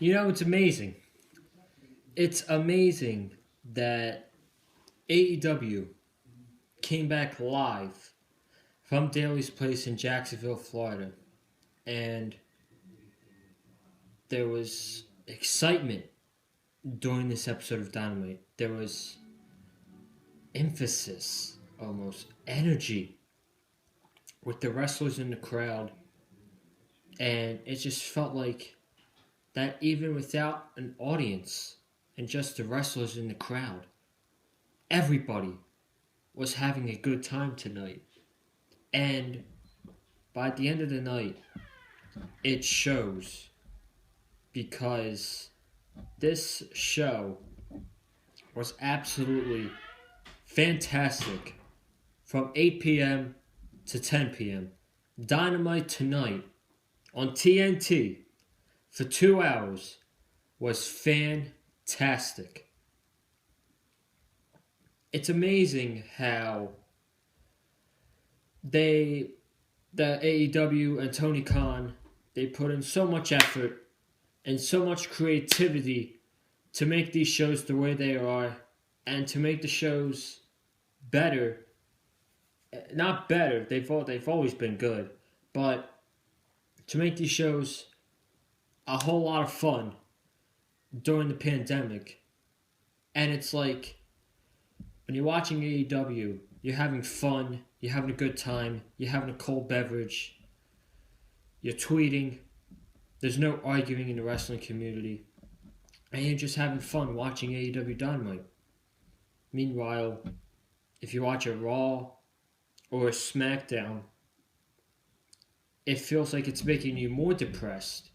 It's amazing. It's amazing that AEW came back live from Daly's Place in Jacksonville, Florida, and there was excitement during this episode of Dynamite. There was emphasis, almost energy with the wrestlers in the crowd, and it just felt like that even without an audience and just the wrestlers in the crowd, everybody was having a good time tonight. And by the end of the night, it shows, because this show was absolutely fantastic from 8 p.m. to 10 p.m. Dynamite tonight on TNT for 2 hours was fantastic. It's amazing how the AEW and Tony Khan, they put in so much effort and so much creativity to make these shows the way they are, and to make the shows better. Not better, they've always been good, but to make these shows a whole lot of fun during the pandemic. And it's like, when you're watching AEW, you're having fun, you're having a good time, you're having a cold beverage, you're tweeting, there's no arguing in the wrestling community, and you're just having fun watching AEW Dynamite. Meanwhile, if you watch a Raw or a SmackDown, it feels like it's making you more depressed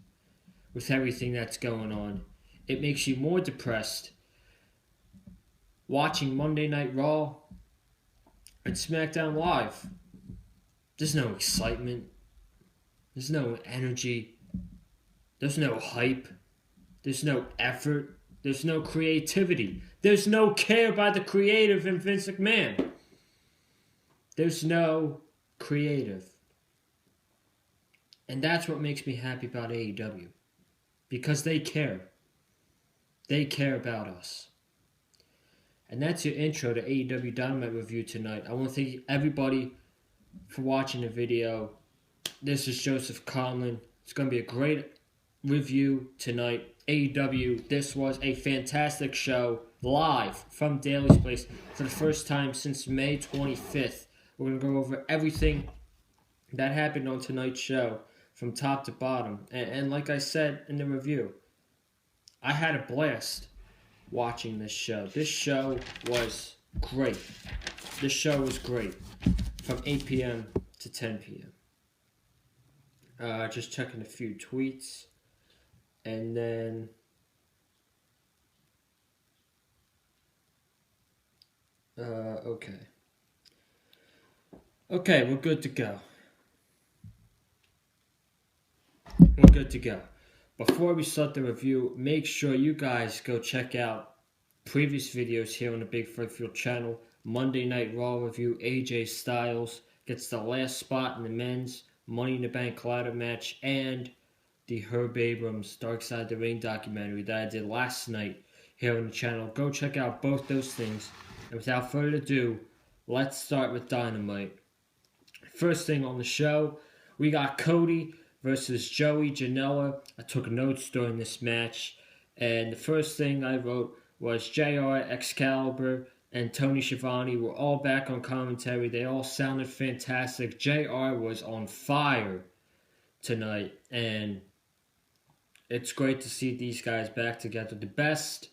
with everything that's going on. It makes you more depressed watching Monday Night Raw and SmackDown Live. There's no excitement. There's no energy. There's no hype. There's no effort. There's no creativity. There's no care by the creative in Vince McMahon. There's no creative. And that's what makes me happy about AEW. Because they care. They care about us. And that's your intro to AEW Dynamite review tonight. I want to thank everybody for watching the video. This is Joseph Conlon. It's going to be a great review tonight. AEW, this was a fantastic show live from Daly's Place for the first time since May 25th. We're going to go over everything that happened on tonight's show from top to bottom. And like I said in the review, I had a blast watching this show. This show was great. This show was great from 8 p.m. to 10 p.m. Just checking a few tweets. And then okay, we're good to go. We're good to go. Before we start the review, make sure you guys go check out previous videos here on the Big Fred Field channel. Monday Night Raw review, AJ Styles gets the last spot in the men's Money in the Bank ladder match, and the Herb Abrams Dark Side of the Ring documentary that I did last night here on the channel. Go check out both those things. And without further ado, let's start with Dynamite. First thing on the show, we got Cody versus Joey Genoa. I took notes during this match, and the first thing I wrote was JR, Excalibur, and Tony Schiavone were all back on commentary. They all sounded fantastic. JR was on fire tonight, and it's great to see these guys back together. The best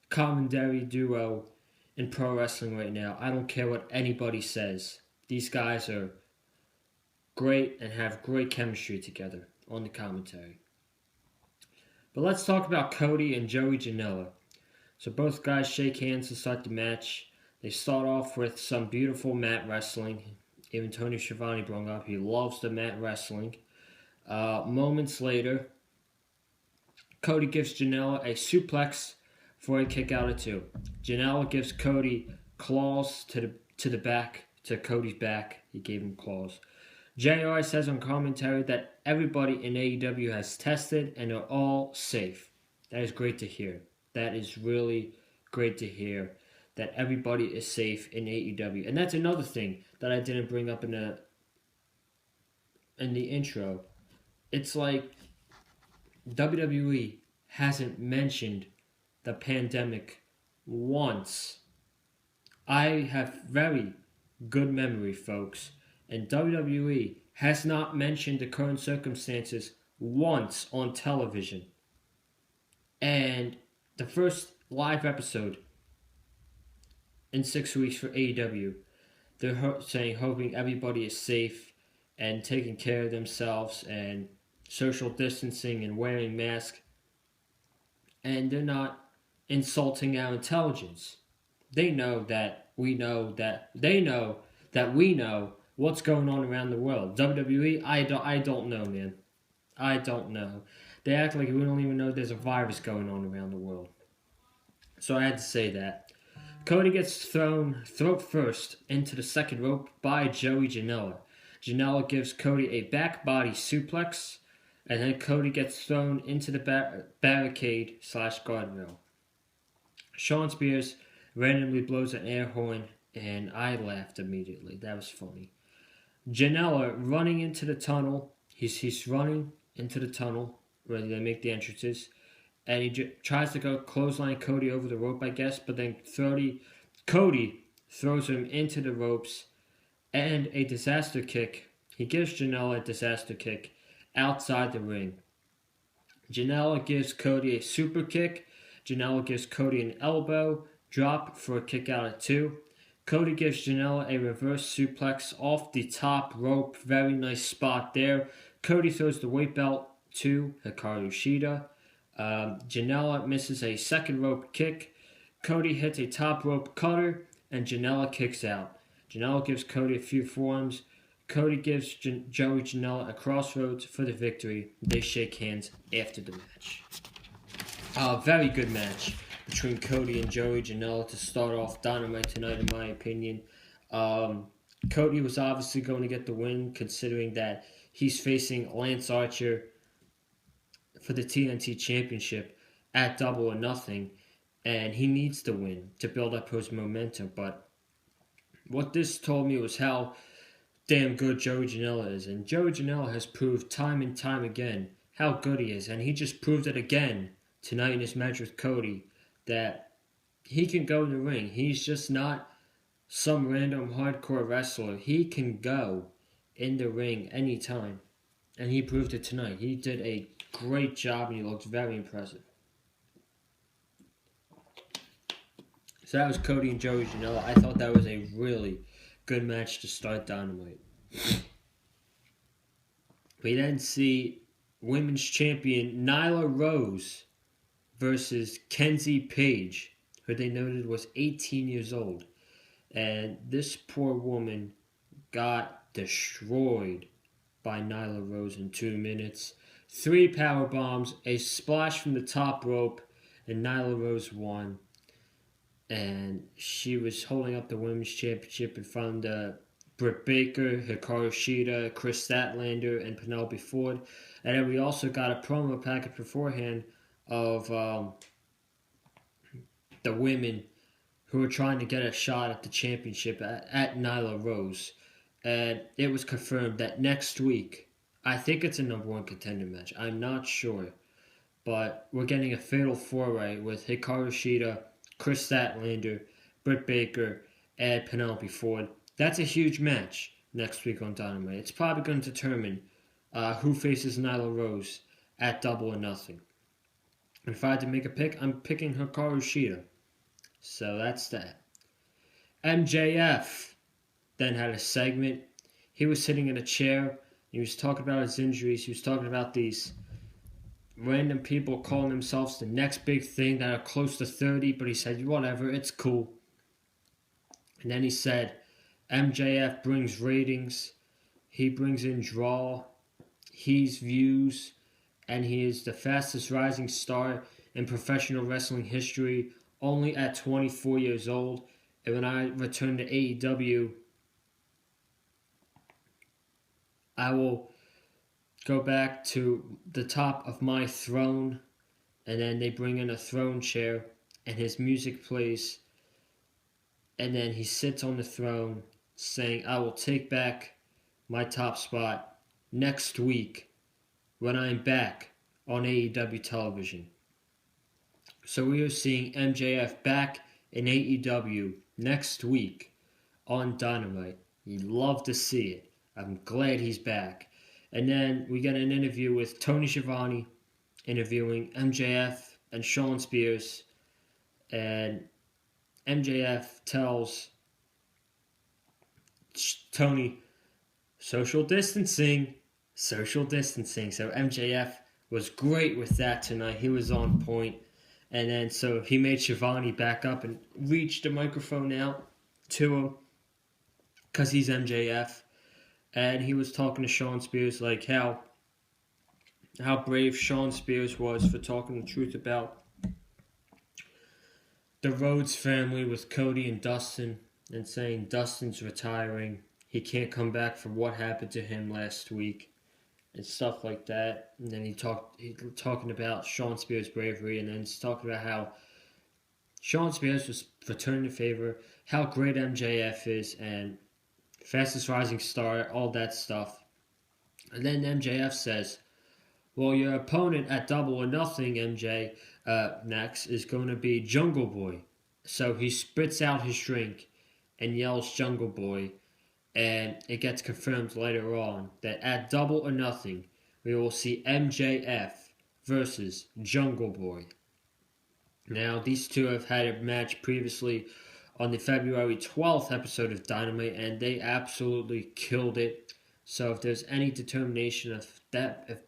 commentary duo in pro wrestling right now. I don't care what anybody says. These guys are great and have great chemistry together on the commentary. But let's talk about Cody and Joey Genoa. So both guys shake hands to start the match. They start off with some beautiful mat wrestling. Even Tony Schiavone brought up, he loves the mat wrestling. Moments later, Cody gives Genoa a suplex for a kick out of two. Genoa gives Cody claws to the back, to Cody's back. He gave him claws. JR says on commentary that everybody in AEW has tested and are all safe. That is great to hear. That is really great to hear that everybody is safe in AEW. And that's another thing that I didn't bring up in the intro. It's like WWE hasn't mentioned the pandemic once. I have very good memory, folks, and WWE has not mentioned the current circumstances once on television. And the first live episode in 6 weeks for AEW, they're hoping everybody is safe and taking care of themselves and social distancing and wearing masks. And they're not insulting our intelligence. They know that we know that they know that we know what's going on around the world. WWE, I don't know, man. I don't know. They act like we don't even know there's a virus going on around the world. So I had to say that. Cody gets thrown throat first into the second rope by Joey Genoa. Genoa gives Cody a back body suplex, and then Cody gets thrown into the barricade / guardrail. Sean Spears randomly blows an air horn, and I laughed immediately. That was funny. Genoa running into the tunnel. He's running into the tunnel where they make the entrances, and he tries to go clothesline Cody over the rope, I guess, but then Cody throws him into the ropes and a disaster kick. He gives Genoa a disaster kick outside the ring. Genoa gives Cody a super kick. Genoa gives Cody an elbow drop for a kick out at 2. Cody gives Genoa a reverse suplex off the top rope. Very nice spot there. Cody throws the weight belt to Hikaru Shida. Janela misses a second rope kick. Cody hits a top rope cutter, and Janela kicks out. Janela gives Cody a few forearms. Cody gives Joey Janela a crossroads for the victory. They shake hands after the match. Very good match between Cody and Joey Janela to start off Dynamite tonight, in my opinion. Cody was obviously going to get the win, considering that he's facing Lance Archer for the TNT Championship at Double or Nothing, and he needs to win to build up his momentum. But what this told me was how damn good Joey Janela is, and Joey Janela has proved time and time again how good he is, and he just proved it again tonight in his match with Cody, that he can go in the ring. He's just not some random hardcore wrestler. He can go in the ring anytime, and he proved it tonight. He did a great job, and he looked very impressive. So that was Cody and Joey Janela. I thought that was a really good match to start Dynamite. We then see Women's Champion Nyla Rose versus Kenzie Page, who they noted was 18 years old. And this poor woman got destroyed by Nyla Rose in 2 minutes. 3 power bombs, a splash from the top rope, and Nyla Rose won. And she was holding up the Women's Championship in front of Britt Baker, Hikaru Shida, Chris Statlander, and Penelope Ford. And then we also got a promo packet beforehand of the women who were trying to get a shot at the championship at Nyla Rose. And it was confirmed that next week, I think it's a number 1 contender match. I'm not sure. But we're getting a fatal 4-way with Hikaru Shida, Chris Statlander, Britt Baker, and Penelope Ford. That's a huge match next week on Dynamite. It's probably going to determine who faces Nyla Rose at Double or Nothing. And if I had to make a pick, I'm picking Hikaru Shida. So that's that. MJF then had a segment. He was sitting in a chair. He was talking about his injuries. He was talking about these random people calling themselves the next big thing that are close to 30. But he said, whatever, it's cool. And then he said, MJF brings ratings. He brings in draw. He's views. And he is the fastest rising star in professional wrestling history, only at 24 years old. And when I return to AEW, I will go back to the top of my throne and then they bring in a throne chair, and his music plays, and then he sits on the throne saying, I will take back my top spot next week when I'm back on AEW television. So we are seeing MJF back in AEW next week on Dynamite. You'd love to see it. I'm glad he's back. And then we get an interview with Tony Schiavone interviewing MJF and Shawn Spears. And MJF tells Tony, social distancing. So MJF was great with that tonight. He was on point. And then so he made Schiavone back up and reached the microphone out to him because he's MJF. And he was talking to Shawn Spears like how brave Shawn Spears was for talking the truth about the Rhodes family with Cody and Dustin, and saying Dustin's retiring. He can't come back for what happened to him last week and stuff like that. And then he talking about Shawn Spears' bravery, and then he's talking about how Shawn Spears was returning the favor, how great MJF is, and fastest rising star, all that stuff. And then MJF says, well, your opponent at Double or Nothing, MJ, next, is going to be Jungle Boy. So he spits out his drink and yells Jungle Boy. And it gets confirmed later on that at Double or Nothing, we will see MJF versus Jungle Boy. Now, these two have had a match previously on the February 12th episode of Dynamite, and they absolutely killed it. So if there's any determination of that, if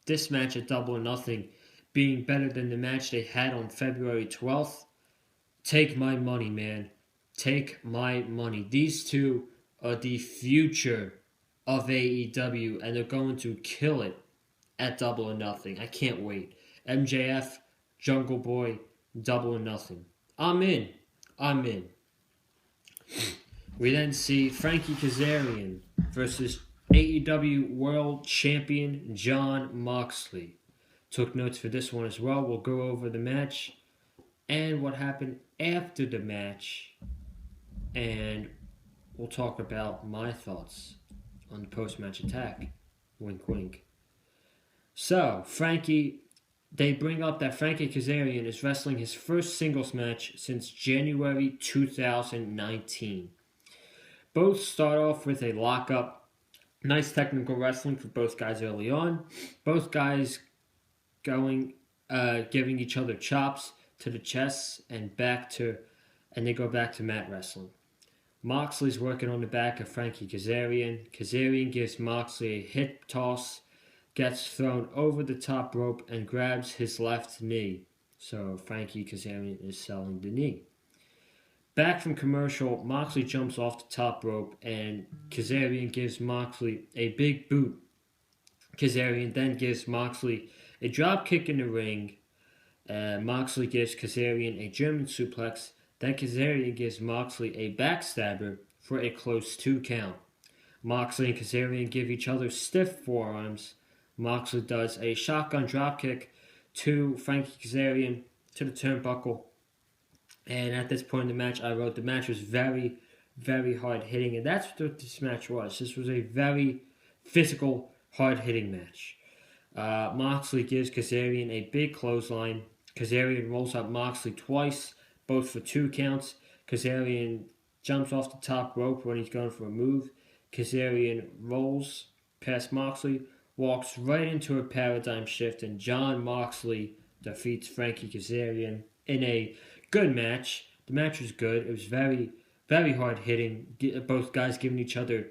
this match at Double or Nothing being better than the match they had on February 12th, take my money, man. Take my money. These two are the future of AEW, and they're going to kill it at Double or Nothing. I can't wait. MJF, Jungle Boy, Double or Nothing. I'm in. We then see Frankie Kazarian versus AEW World Champion Jon Moxley. Took notes for this one as well. We'll go over the match and what happened after the match, and we'll talk about my thoughts on the post-match attack. Wink, wink. So, they bring up that Frankie Kazarian is wrestling his first singles match since January 2019. Both start off with a lockup. Nice technical wrestling for both guys early on. Both guys giving each other chops to the chest and they go back to mat wrestling. Moxley's working on the back of Frankie Kazarian. Kazarian gives Moxley a hip toss, gets thrown over the top rope, and grabs his left knee. So Frankie Kazarian is selling the knee. Back from commercial, Moxley jumps off the top rope, and Kazarian gives Moxley a big boot. Kazarian then gives Moxley a drop kick in the ring. Moxley gives Kazarian a German suplex. Then Kazarian gives Moxley a backstabber for a close 2 count. Moxley and Kazarian give each other stiff forearms. Moxley does a shotgun dropkick to Frankie Kazarian to the turnbuckle. And at this point in the match, I wrote the match was very, very hard-hitting. And that's what this match was. This was a very physical, hard-hitting match. Moxley gives Kazarian a big clothesline. Kazarian rolls up Moxley twice, both for 2 counts. Kazarian jumps off the top rope when he's going for a move. Kazarian rolls past Moxley, walks right into a paradigm shift, and Jon Moxley defeats Frankie Kazarian in a good match. The match was good. It was very, very hard hitting. Both guys giving each other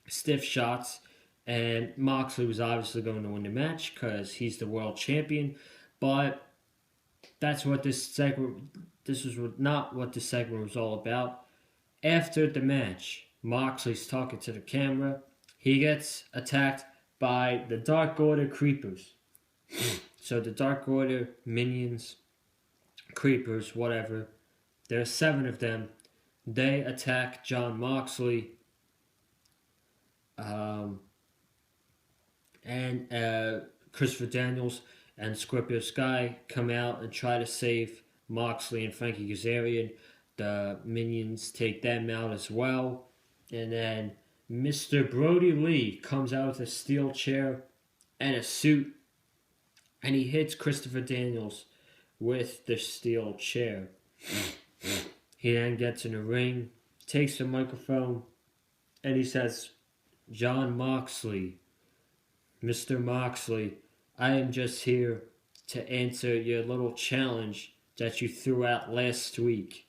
stiff shots, and Moxley was obviously going to win the match because he's the world champion. But that's what this was not what this segment was all about. After the match, Moxley's talking to the camera. He gets attacked by the Dark Order creepers. So the Dark Order minions, creepers, whatever. There are 7 of them. They attack Jon Moxley. And Christopher Daniels and Scorpio Sky come out and try to save Moxley and Frankie Kazarian. The minions take them out as well. And then Mr. Brodie Lee comes out with a steel chair and a suit, and he hits Christopher Daniels with the steel chair. He then gets in the ring, takes the microphone, and he says, "Jon Moxley, Mr. Moxley, I am just here to answer your little challenge that you threw out last week.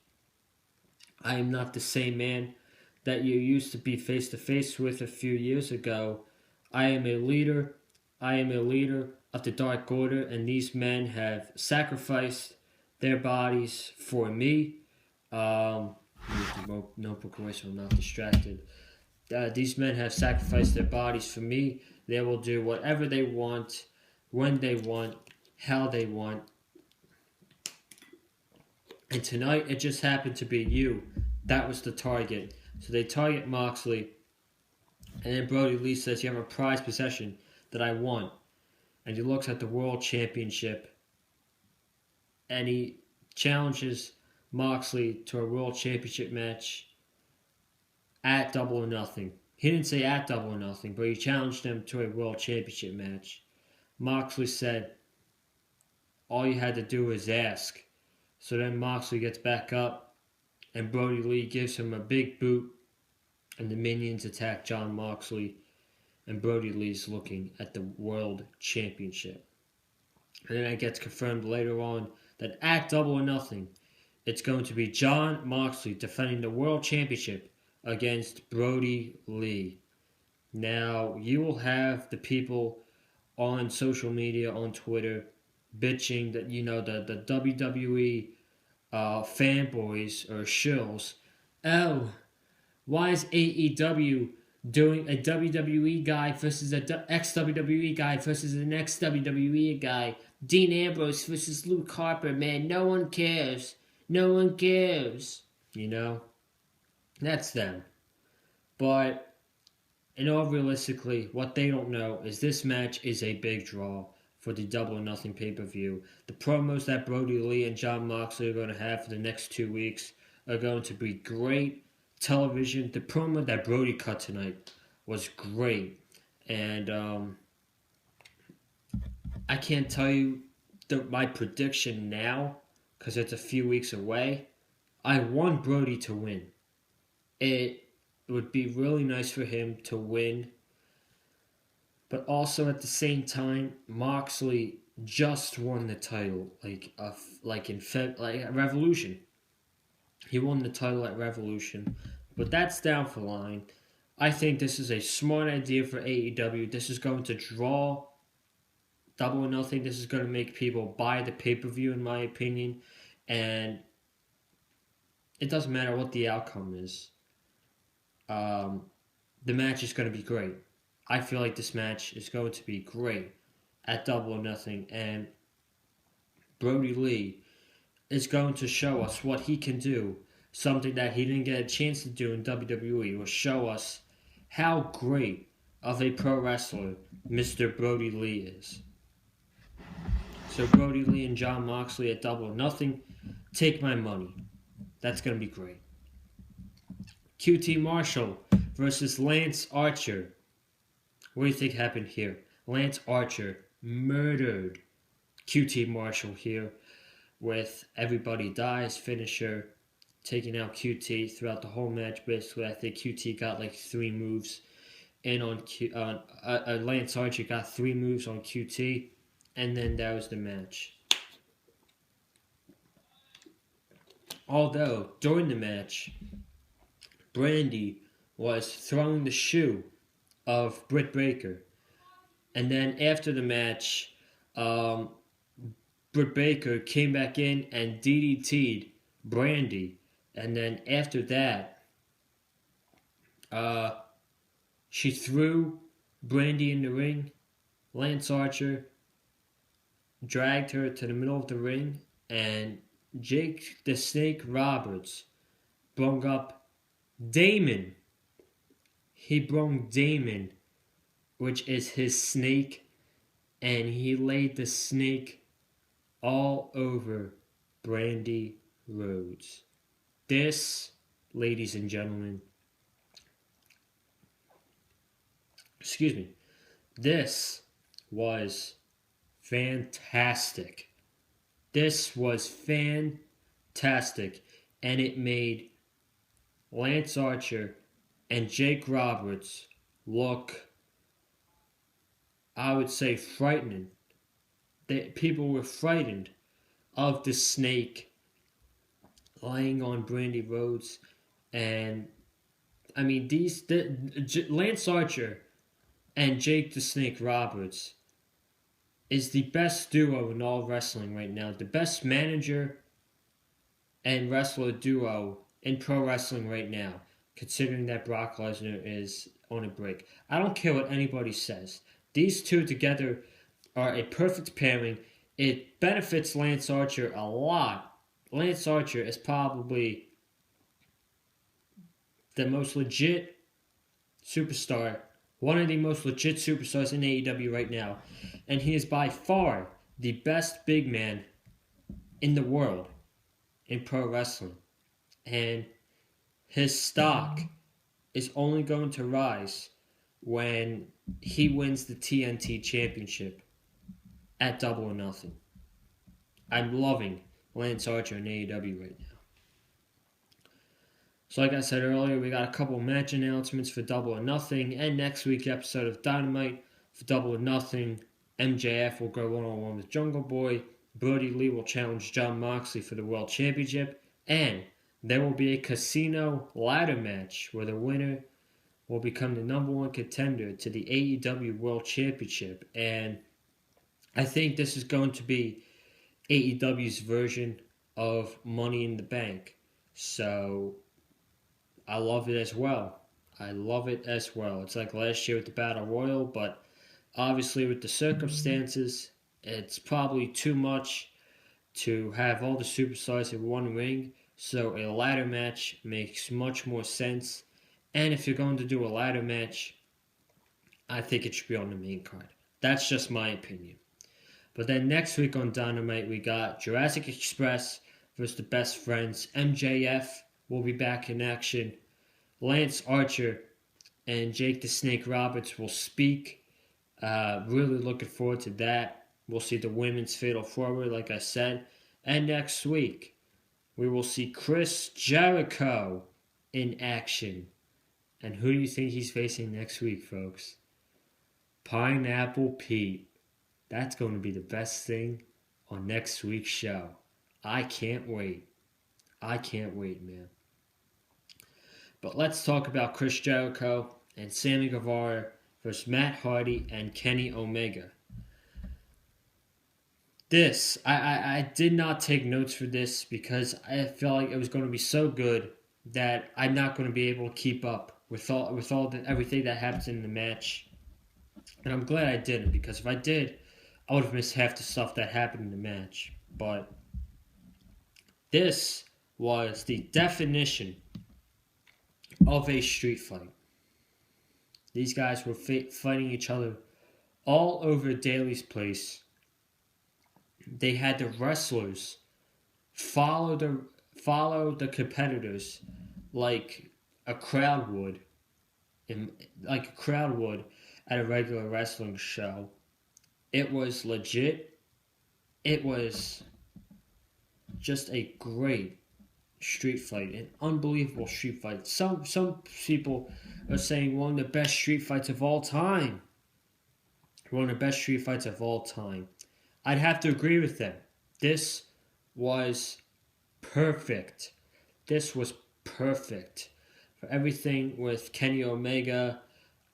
I am not the same man that you used to be face to face with a few years ago. I am a leader. I am a leader of the Dark Order, and these men have sacrificed their bodies for me." Notebook away so I'm not distracted. These men have sacrificed their bodies for me. They will do whatever they want, when they want, how they want. And tonight, it just happened to be you. That was the target. So they target Moxley. And then Brodie Lee says, "You have a prized possession that I want." And he looks at the World Championship. And he challenges Moxley to a World Championship match at Double or Nothing. He didn't say at Double or Nothing, but he challenged him to a World Championship match. Moxley said, "All you had to do was ask." So then Moxley gets back up, and Brodie Lee gives him a big boot, and the minions attack Jon Moxley, and Brodie Lee's looking at the World Championship. And then it gets confirmed later on that at Double or Nothing, it's going to be Jon Moxley defending the World Championship against Brodie Lee. Now, you will have the people on social media, on Twitter, bitching that, the WWE fanboys or shills. "Oh, why is AEW doing a WWE guy versus an ex-WWE guy versus an ex-WWE guy? Dean Ambrose versus Luke Harper, man, no one cares. No one cares." That's them. But, in all realistically, what they don't know is this match is a big draw for the Double or Nothing pay-per-view. The promos that Brodie Lee and Jon Moxley are going to have for the next 2 weeks are going to be great television. The promo that Brodie cut tonight was great. And I can't tell you my prediction now because it's a few weeks away. I want Brodie to win. It would be really nice for him to win. But also at the same time, Moxley just won the title, like at Revolution. He won the title at Revolution, but that's down the line. I think this is a smart idea for AEW. This is going to draw Double or Nothing. This is going to make people buy the pay-per-view, in my opinion, and it doesn't matter what the outcome is. The match is going to be great. I feel like this match is going to be great at Double or Nothing, and Brodie Lee is going to show us what he can do, something that he didn't get a chance to do in WWE. He will show us how great of a pro wrestler Mr. Brodie Lee is. So Brodie Lee and Jon Moxley at Double or Nothing, take my money. That's going to be great. QT Marshall versus Lance Archer. What do you think happened here? Lance Archer murdered QT Marshall here with Everybody Dies finisher, taking out QT throughout the whole match. Basically, I think QT got like 3 moves in on Lance Archer got 3 moves on QT, and then that was the match. Although, during the match, Brandi was throwing the shoe of Britt Baker. And then after the match, Britt Baker came back in and DDT'd Brandi. And then after that, she threw Brandi in the ring. Lance Archer dragged her to the middle of the ring, and Jake the Snake Roberts brung up Damon. He brung Damon, which is his snake, and he laid the snake all over Brandy Rhodes. This, ladies and gentlemen, this was fantastic. This was fantastic, and it made Lance Archer and Jake Roberts look, I would say, frightening. People were frightened of the snake laying on Brandy Rhodes, and I mean Lance Archer and Jake the Snake Roberts is the best duo in all wrestling right now. The best manager and wrestler duo in pro wrestling right now, considering that Brock Lesnar is on a break. I don't care what anybody says. These two together are a perfect pairing. It benefits Lance Archer a lot. Lance Archer is probably the most legit superstar, one of the most legit superstars in AEW right now. And he is by far the best big man in the world in pro wrestling. And his stock is only going to rise when he wins the TNT Championship at Double or Nothing. I'm loving Lance Archer in AEW right now. So like I said earlier, we got a couple match announcements for Double or Nothing, and next week's episode of Dynamite for Double or Nothing, MJF will go one-on-one with Jungle Boy, Brodie Lee will challenge Jon Moxley for the World Championship, and there will be a casino ladder match where the winner will become the number one contender to the AEW World Championship. And I think this is going to be AEW's version of Money in the Bank. So I love it as well. It's like last year with the Battle Royal, but obviously with the circumstances, it's probably too much to have all the superstars in one ring. So a ladder match makes much more sense. And if you're going to do a ladder match, I think it should be on the main card. That's just my opinion. But then next week on Dynamite, we got Jurassic Express versus the Best Friends. MJF will be back in action. Lance Archer and Jake the Snake Roberts will speak. Really looking forward to that. We'll see the women's Fatal 4-Way, like I said. And next week, we will see Chris Jericho in action. And who do you think he's facing next week, folks? Pineapple Pete. That's going to be the best thing on next week's show. I can't wait. Man. But let's talk about Chris Jericho and Sammy Guevara versus Matt Hardy and Kenny Omega. This, I did not take notes for this because I felt like it was going to be so good that I'm not going to be able to keep up with everything that happens in the match. And I'm glad I didn't, because if I did, I would have missed half the stuff that happened in the match. But this was the definition of a street fight. These guys were fighting each other all over Daly's place. They had the wrestlers follow the competitors like a crowd would at a regular wrestling show. It was legit. It was just a great street fight, an unbelievable street fight. Some people are saying one of the best street fights of all time. I'd have to agree with them. This was perfect. For everything with Kenny Omega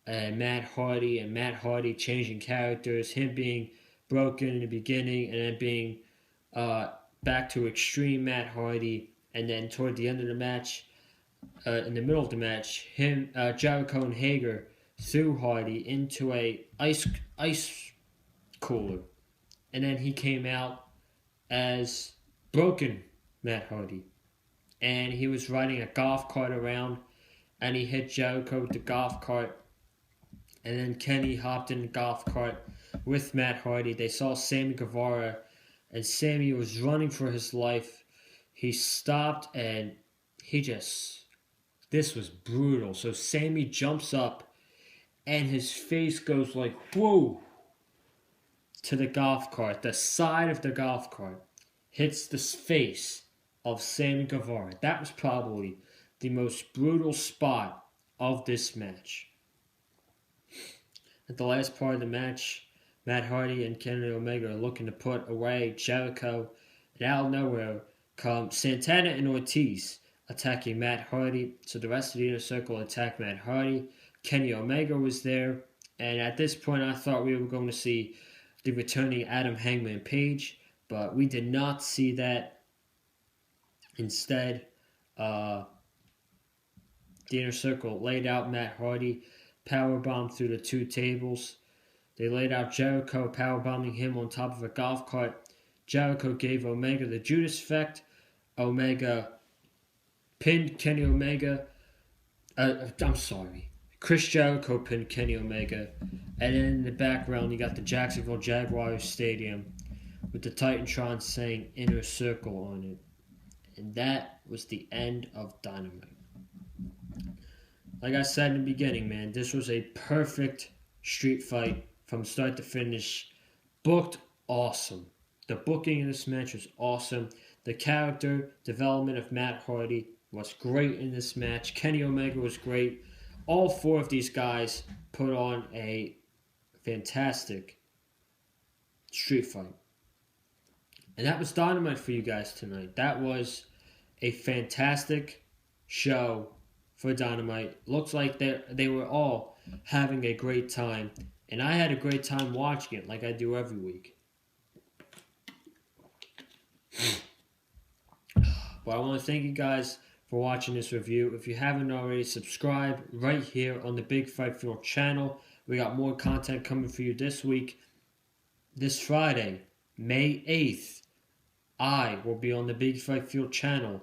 and Matt Hardy changing characters, him being broken in the beginning and then being back to extreme Matt Hardy, and then toward the end of the match, in the middle of the match, Jericho and Hager threw Hardy into a ice cooler, and then he came out as broken Matt Hardy, and he was riding a golf cart around, and he hit Jericho with the golf cart, and then Kenny hopped in the golf cart with Matt Hardy. They saw Sammy Guevara, and Sammy was running for his life. He stopped, and this was brutal. So Sammy jumps up, and his face goes like, whoa, to the golf cart. The side of the golf cart hits the face of Sammy Guevara. That was probably the most brutal spot of this match. At the last part of the match, Matt Hardy and Kenny Omega are looking to put away Jericho. And out of nowhere come Santana and Ortiz attacking Matt Hardy. So the rest of the Inner Circle attacked Matt Hardy. Kenny Omega was there. And at this point, I thought we were going to see the returning Adam Hangman Page. But we did not see that. Instead, the Inner Circle laid out Matt Hardy, powerbombed through the 2 tables. They laid out Jericho, powerbombing him on top of a golf cart. Jericho gave Omega the Judas effect. Omega pinned Kenny Omega. Chris Jericho pinned Kenny Omega. And then in the background, you got the Jacksonville Jaguars Stadium with the Titantron saying Inner Circle on it. And that was the end of Dynamite. Like I said in the beginning, man, this was a perfect street fight from start to finish. Booked awesome. The booking of this match was awesome. The character development of Matt Hardy was great in this match. Kenny Omega was great. All 4 of these guys put on a fantastic street fight. And that was Dynamite for you guys tonight. That was a fantastic show for Dynamite. Looks like they were all having a great time. And I had a great time watching it like I do every week. But I want to thank you guys for watching this review. If you haven't already, subscribe right here on the Big Fight Fuel channel. We got more content coming for you this week. This Friday, May 8th, I will be on the Big Fight Fuel channel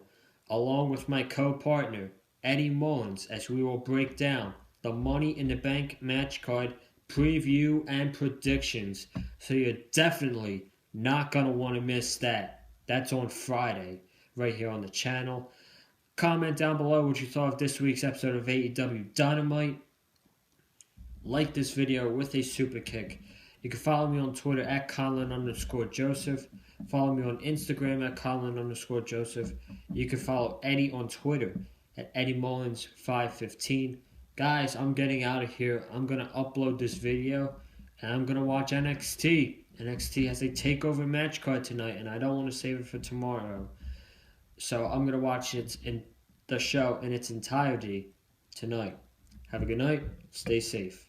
along with my co-partner, Eddie Mullins, as we will break down the Money in the Bank match card preview and predictions. So you're definitely not going to want to miss that. That's on Friday, right here on the channel. Comment down below what you thought of this week's episode of AEW Dynamite. Like this video with a super kick. You can follow me on Twitter at Colin_Joseph. Follow me on Instagram at Colin_Joseph. You can follow Eddie on Twitter at Eddie Mullins515. Guys, I'm getting out of here. I'm going to upload this video and I'm going to watch NXT. NXT has a takeover match card tonight and I don't want to save it for tomorrow. So I'm going to watch it in the show in its entirety tonight. Have a good night. Stay safe.